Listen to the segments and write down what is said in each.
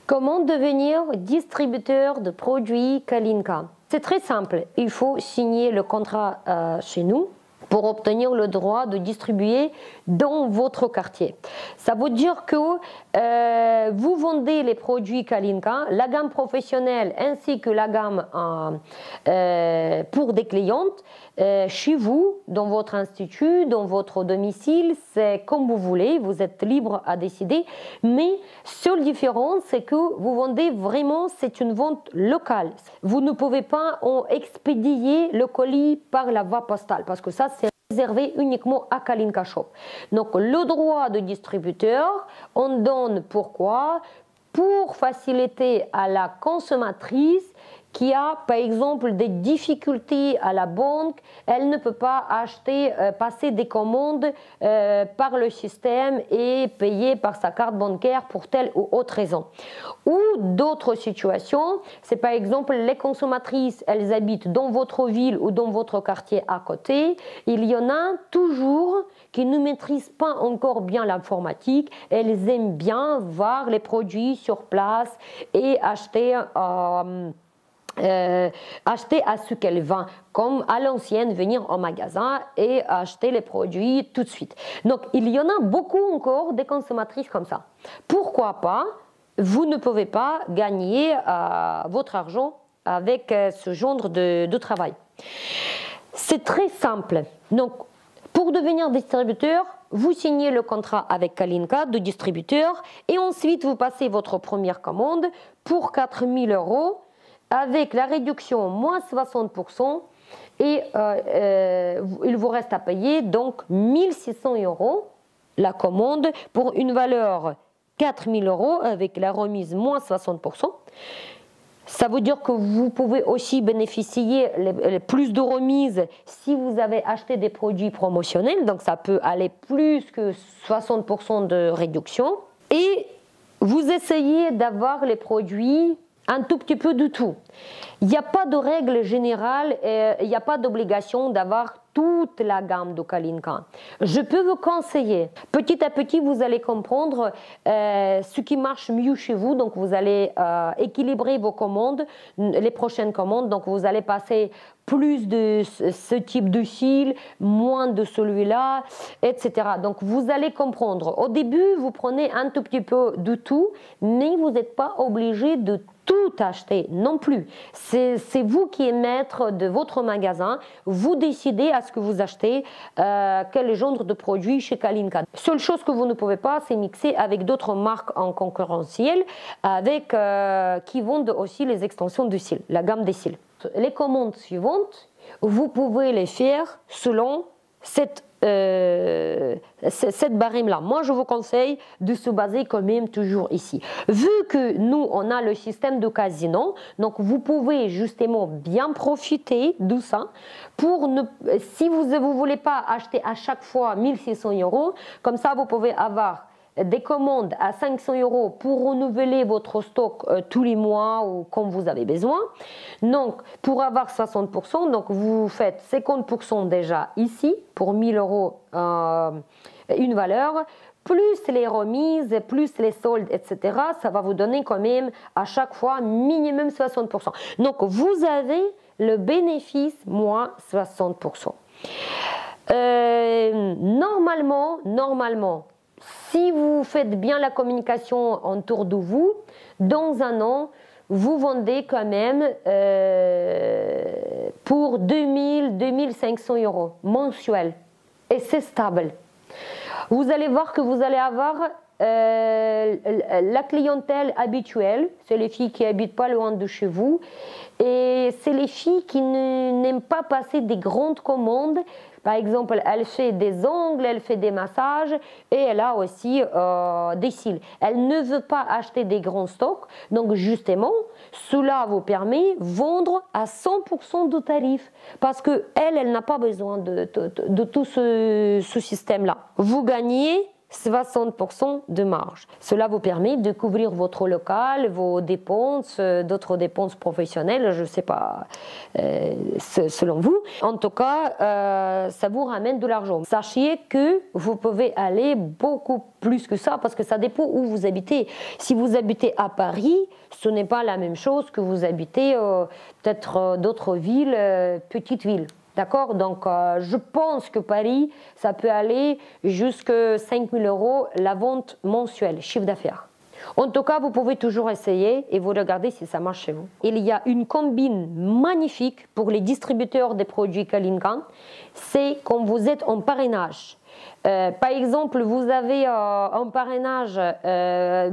Comment devenir distributeur de produits Kalinka? C'est très simple, il faut signer le contrat chez nous pour obtenir le droit de distribuer dans votre quartier. Ça veut dire que vous vendez les produits Kalinka, la gamme professionnelle ainsi que la gamme pour des clientes, chez vous, dans votre institut, dans votre domicile, c'est comme vous voulez, vous êtes libre à décider, mais seule différence, c'est que vous vendez vraiment, c'est une vente locale. Vous ne pouvez pas expédier le colis par la voie postale, parce que ça, c'est réservé uniquement à Kalinka Shop. Donc, le droit de distributeur, on donne pourquoi? Pour faciliter à la consommatrice qui a par exemple des difficultés à la banque, elle ne peut pas acheter, passer des commandes par le système et payer par sa carte bancaire pour telle ou autre raison. Ou d'autres situations, c'est par exemple les consommatrices, elles habitent dans votre ville ou dans votre quartier à côté, il y en a toujours qui ne maîtrisent pas encore bien l'informatique, elles aiment bien voir les produits sur place et acheter à ce qu'elle vend, comme à l'ancienne, venir au magasin et acheter les produits tout de suite. Donc, il y en a beaucoup encore des consommatrices comme ça. Pourquoi pas? Vous ne pouvez pas gagner votre argent avec ce genre de travail. C'est très simple. Donc, pour devenir distributeur, vous signez le contrat avec Kalinka de distributeur et ensuite vous passez votre première commande pour 4 000 € avec la réduction moins 60% et il vous reste à payer donc 1 600 € la commande pour une valeur 4 000 € avec la remise moins 60%. Ça veut dire que vous pouvez aussi bénéficier plus de remises si vous avez acheté des produits promotionnels, donc ça peut aller plus que 60% de réduction. Et vous essayez d'avoir les produits un tout petit peu de tout. Il n'y a pas de règle générale, il n'y a pas d'obligation d'avoir toute la gamme de Kalinka. Je peux vous conseiller. Petit à petit, vous allez comprendre ce qui marche mieux chez vous. Donc, vous allez équilibrer vos commandes, les prochaines commandes. Donc, vous allez passer plus de ce type de cils, moins de celui-là, etc. Donc, vous allez comprendre. Au début, vous prenez un tout petit peu de tout, mais vous n'êtes pas obligé de tout acheter non plus. C'est vous qui êtes maître de votre magasin. Vous décidez à ce que vous achetez, quel genre de produit chez Kalinka. Seule chose que vous ne pouvez pas, c'est mixer avec d'autres marques en concurrentiel qui vendent aussi les extensions de cils, la gamme des cils. Les commandes suivantes, vous pouvez les faire selon cette barème-là. Moi, je vous conseille de se baser quand même toujours ici. Vu que nous, on a le système de casino, donc vous pouvez justement bien profiter de ça pour ne... Si vous ne voulez pas acheter à chaque fois 1 600 €, comme ça, vous pouvez avoir des commandes à 500 € pour renouveler votre stock tous les mois ou comme vous avez besoin. Donc, pour avoir 60%, donc vous faites 50% déjà ici pour 1 000 € une valeur, plus les remises, plus les soldes, etc. Ça va vous donner quand même à chaque fois minimum 60%. Donc, vous avez le bénéfice moins 60%. Normalement, si vous faites bien la communication autour de vous, dans un an, vous vendez quand même pour 2 500 € mensuels. Et c'est stable. Vous allez voir que vous allez avoir la clientèle habituelle, c'est les filles qui habitent pas loin de chez vous, et c'est les filles qui n'aiment pas passer des grandes commandes. Par exemple, elle fait des ongles, elle fait des massages et elle a aussi des cils. Elle ne veut pas acheter des grands stocks, donc justement, cela vous permet de vendre à 100% de tarif parce qu'elle n'a pas besoin de tout ce système-là. Vous gagnez 60% de marge. Cela vous permet de couvrir votre local, vos dépenses, d'autres dépenses professionnelles, je ne sais pas, selon vous. En tout cas, ça vous ramène de l'argent. Sachez que vous pouvez aller beaucoup plus que ça parce que ça dépend où vous habitez. Si vous habitez à Paris, ce n'est pas la même chose que vous habitez peut-être d'autres villes, petites villes. D'accord? Donc, je pense que Paris, ça peut aller jusqu'à 5 000 € la vente mensuelle, chiffre d'affaires. En tout cas, vous pouvez toujours essayer et vous regardez si ça marche chez vous. Il y a une combine magnifique pour les distributeurs des produits Kalinka. C'est quand vous êtes en parrainage. Par exemple, vous avez un parrainage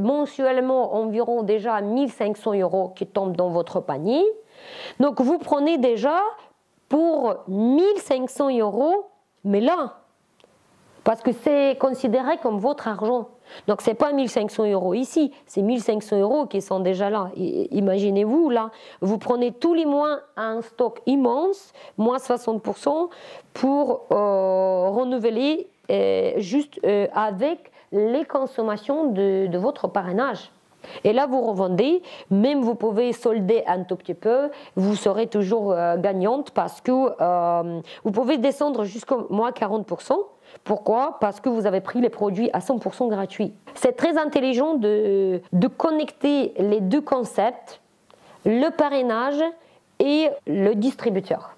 mensuellement environ déjà 1 500 € qui tombent dans votre panier. Donc, vous prenez déjà pour 1 500 €, mais là, parce que c'est considéré comme votre argent. Donc, ce n'est pas 1 500 € ici, c'est 1 500 € qui sont déjà là. Imaginez-vous, là, vous prenez tous les mois un stock immense, moins 60%, pour renouveler juste avec les consommations de votre parrainage. Et là, vous revendez, même vous pouvez solder un tout petit peu, vous serez toujours gagnante parce que vous pouvez descendre jusqu'au moins 40%. Pourquoi? Parce que vous avez pris les produits à 100% gratuits. C'est très intelligent de connecter les deux concepts, le parrainage et le distributeur.